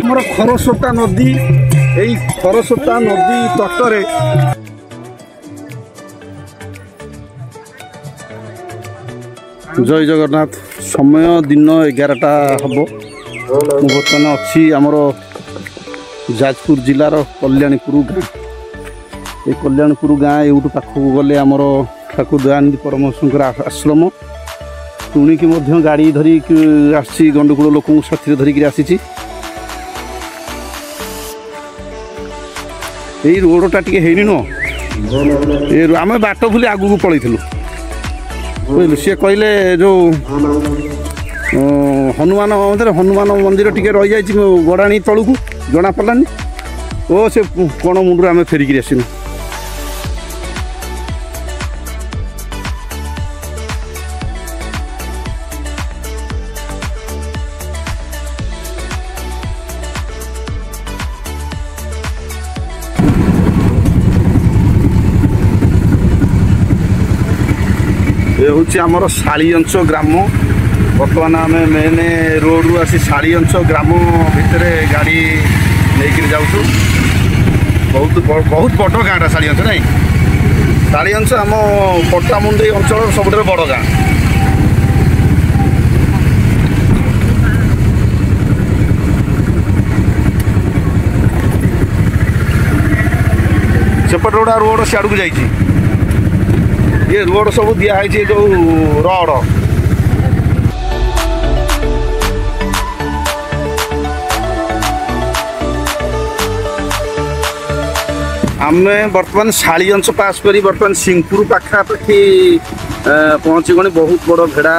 ଆମର ଖରସ୍ରୋତା ନଦୀ, এই ଖରସ୍ରୋତା ନଦୀ ତଟରେ ଜୟ ଜଗନ୍ନାଥ। ସମୟ ଦିନ 11ଟା ହେବ। ମୁଁ ବର୍ତ୍ତମାନ ଅଛି ଆମର ଯାଜପୁର ଜିଲ୍ଲାର କଲ୍ୟାଣୀପୁର ଗାଁ। এই କଲ୍ୟାଣୀପୁର ଗାଁ ଏଇଠୁ ପାଖକୁ ଗଲେ ଆମର ଠାକୁର ଦୟାନିଧି ପରମହଂସଙ୍କର ଆଶ୍ରମ। ଟୁଣିକି ମଧ୍ୟ ଗାଡ଼ି ଧରିକି ଆସିଛି, ଗଣ୍ଡଗୋଳ ଲୋକଙ୍କୁ ସାଥିରେ ଧରିକି ଆସିଛି। এই ରୋଡ଼ଟା ଟିକେ ହେଇନି ନୁହଁ, ଆମେ ବାଟ ଭୁଲି ଆଗକୁ ପଳେଇଥିଲୁ ବୁଝିଲୁ। ସିଏ କହିଲେ ଯେଉଁ ହନୁମାନ ମନ୍ଦିର ଟିକେ ରହିଯାଇଛି ଗଡ଼ାଣି ତଳକୁ, ଜଣାପଡ଼ିଲାନି। ଓ ସେ କ'ଣ ମୁଣ୍ଡରୁ ଆମେ ଫେରିକିରି ଆସିନୁ। ये हूँ आमर शालीअंश ग्राम। बर्तमान आम मेन रोड रु आसी शालीअंश ग्राम भितर गाड़ी लेकर जाऊँ। बहुत बहुत बड़ गाँटा शालीअंश नहीं। शालीअंश आम पट्टामुंडी अंचल सब बड़ गाँ। सेपट गोटा रोड सियाड़ को जाइए। ये रोड सब दिखाई जो रड आम बर्तमान शालीअंश पास करी बर्तमान सिंहपुर पाखापाखि पहुँची गणी। बहुत बड़ भेड़ा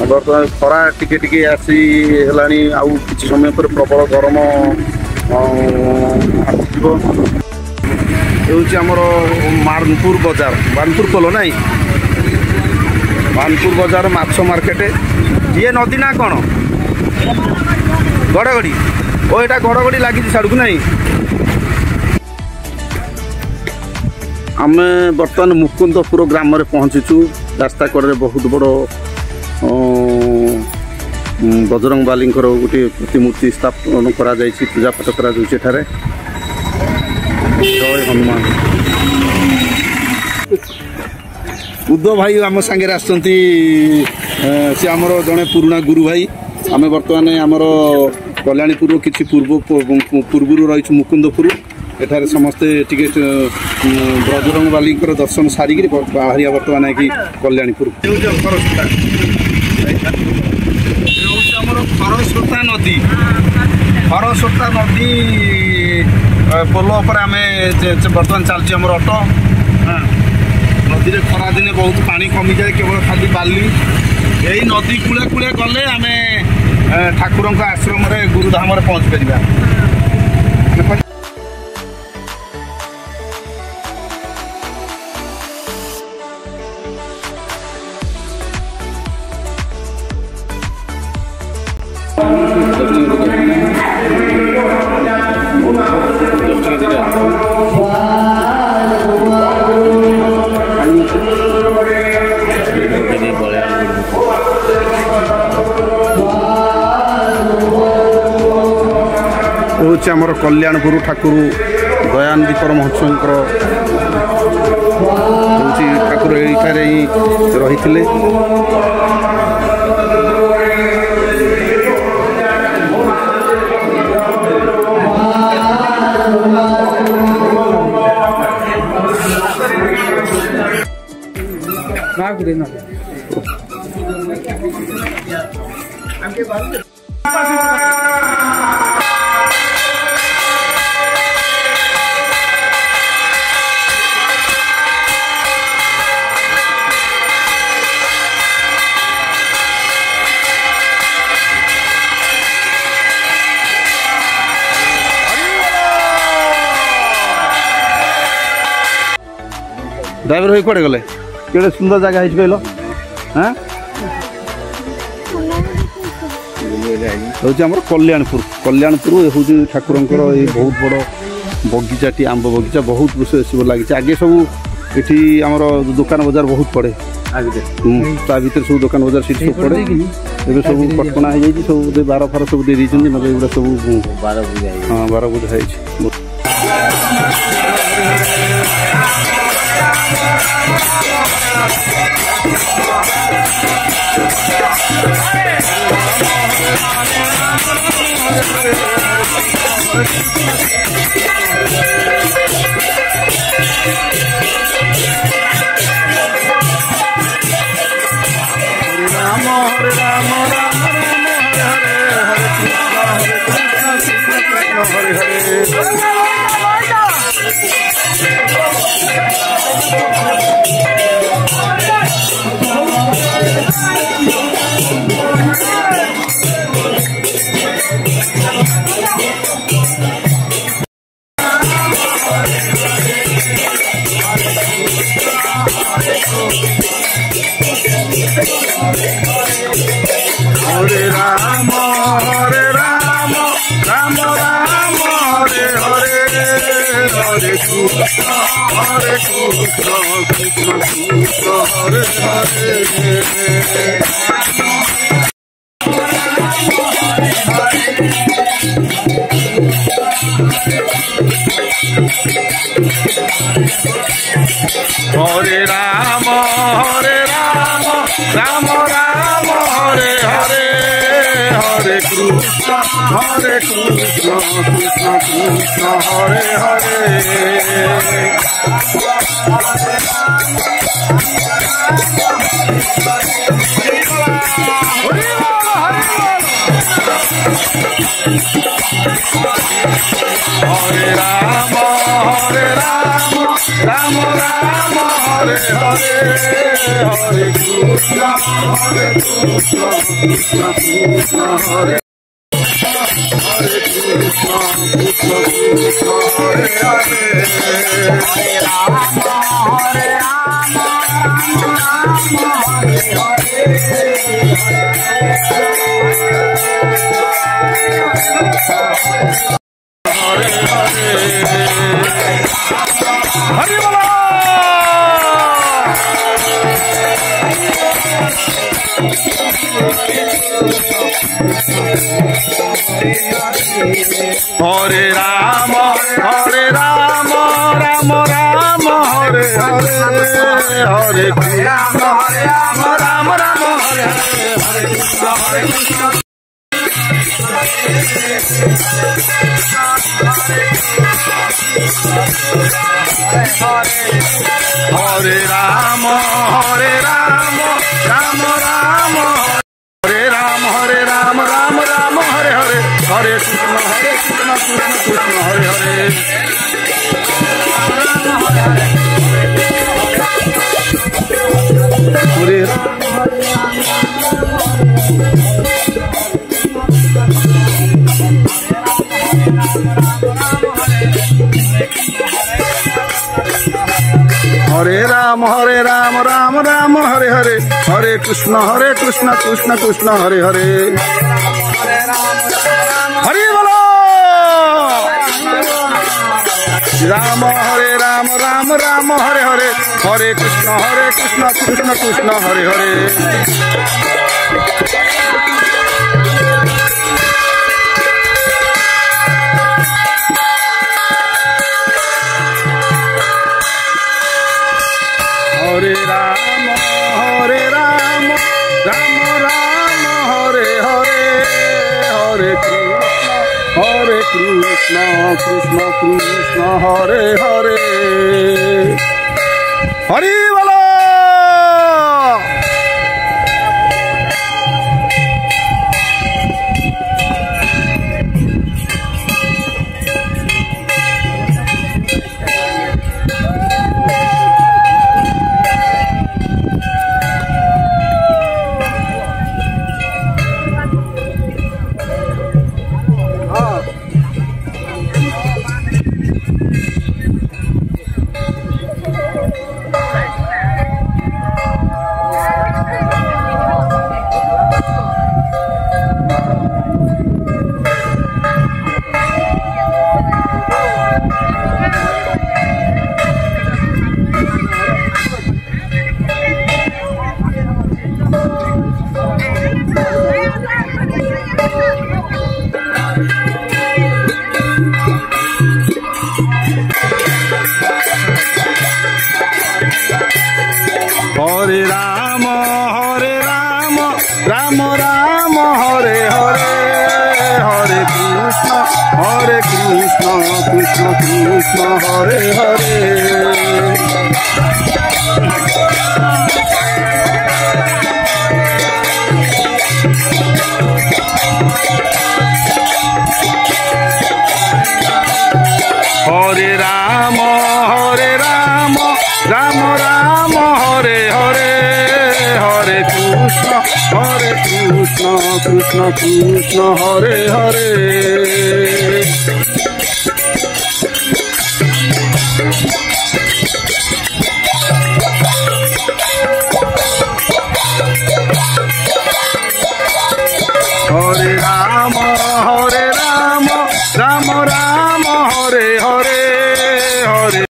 बर्तमान खरा टिके टिके आसी हेलानी। आउ किछि समय पर प्रबल गरम आसीबो। आमर मानपुर बजार, मानपुर पोल नहीं, मानपुर बजार माछ मार्केट। ये नदी ना कौन गड़गड़ी? ओ यहाँ गड़गड़ी लगी साड़ू नहीं। आम बर्तमान मुकुंदपुर ग्राम में पहुँचीचु। रास्ता कड़े बहुत बड़ बजरंग बाली गोटे प्रतिमूर्ति स्थापन करा पूजापाठ करा। जय हनुमान। उद्धव भाई आम सांगे आसती। सी आमर जड़े पुराणा गुरु भाई। आम बर्तमान आमर कल्याणीपुर किसी पूर्व रही मुकुंदपुर। एठारे समस्ते टिके बजरंग बाली दर्शन सारिकी बाहरिया बर्तमान कि कल्याणीपुर। खरस्रोता नदी, खरस्रोता नदी पोल पर आम बर्तमान चलती आम अटो। नदी में खरा दिने बहुत पानी कमी जाए, केवल खाली बाली। यही नदी कूले कूले गले आम ठाकुर आश्रम गुरुधाम पहुँच पार। हूँ आमर कल्याणपुर ठाकुर दयानिधि परमहंसंकर ठाकुर ये रही थे। ड्राइवर भाई कड़े गले केड़े सुंदर जगह है कहल। हाँ हूँ आम कल्याणपुर कल्याणपुर हूँ ठाकुर ये बहुत बड़ बगीचाटी आंब बगीचा बहुत सब लगी आगे सब ये आमर दुकान बजार बहुत पड़े ता भर सब दुकान बजार सीट सब पड़े ए सब कटकणा हो जाए सब बार फार सब दे देते ना एगुड़ा सब हाँ 12 बुझा है हरे राम राम राम हरे हरे हरे कृष्ण राम राम हरे हरे हरे कृष्ण कृष्ण कृष्ण हरे हरे हरे राम राम राम हरे हरे हरे कृष्ण कृष्ण कृष्ण हरे हरे हरे राम राम राम हरे हरे हरे कृष्ण कृष्ण कृष्ण हरे हरे कृष्ण कृष्ण हरे हरे हरे राम हरे बोला हरे राम राम राम हरे हरे हरे कृष्ण राम राम हरे हरे कृष्ण हरे राम राम राम हरे राम राम हरे हरे हरे कृष्ण कृष्ण हरे हरे हरे राम राम हरे हरे हरे कृष्ण कृष्ण कृष्ण हरे हरे हरि बोलो राम राम हरे हरे हरे कृष्ण कृष्ण कृष्ण हरे हरे हरे राम राम हरे हरे हरे कृष्ण कृष्ण कृष्ण हरे हरे हरि बोलो कृष्ण कृष्ण हरे हरे हरे राम राम राम हरे हरे हरे कृष्ण कृष्ण कृष्ण हरे हरे हरे राम राम राम हरे हरे हरे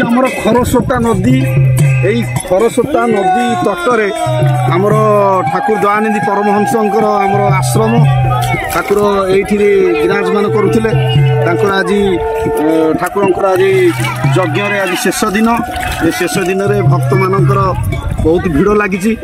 आमर खरस्रोता नदी यही खरस्रोता नदी तटरे आमर ठाकुर दयानिधि परमहंसंकर आमर आश्रम ठाकुर ये विराजमान करुले आज ठाकुर आज यज्ञ आज शेष दिन ये शेष दिन भक्त मानकर बहुत भिड़ लगी।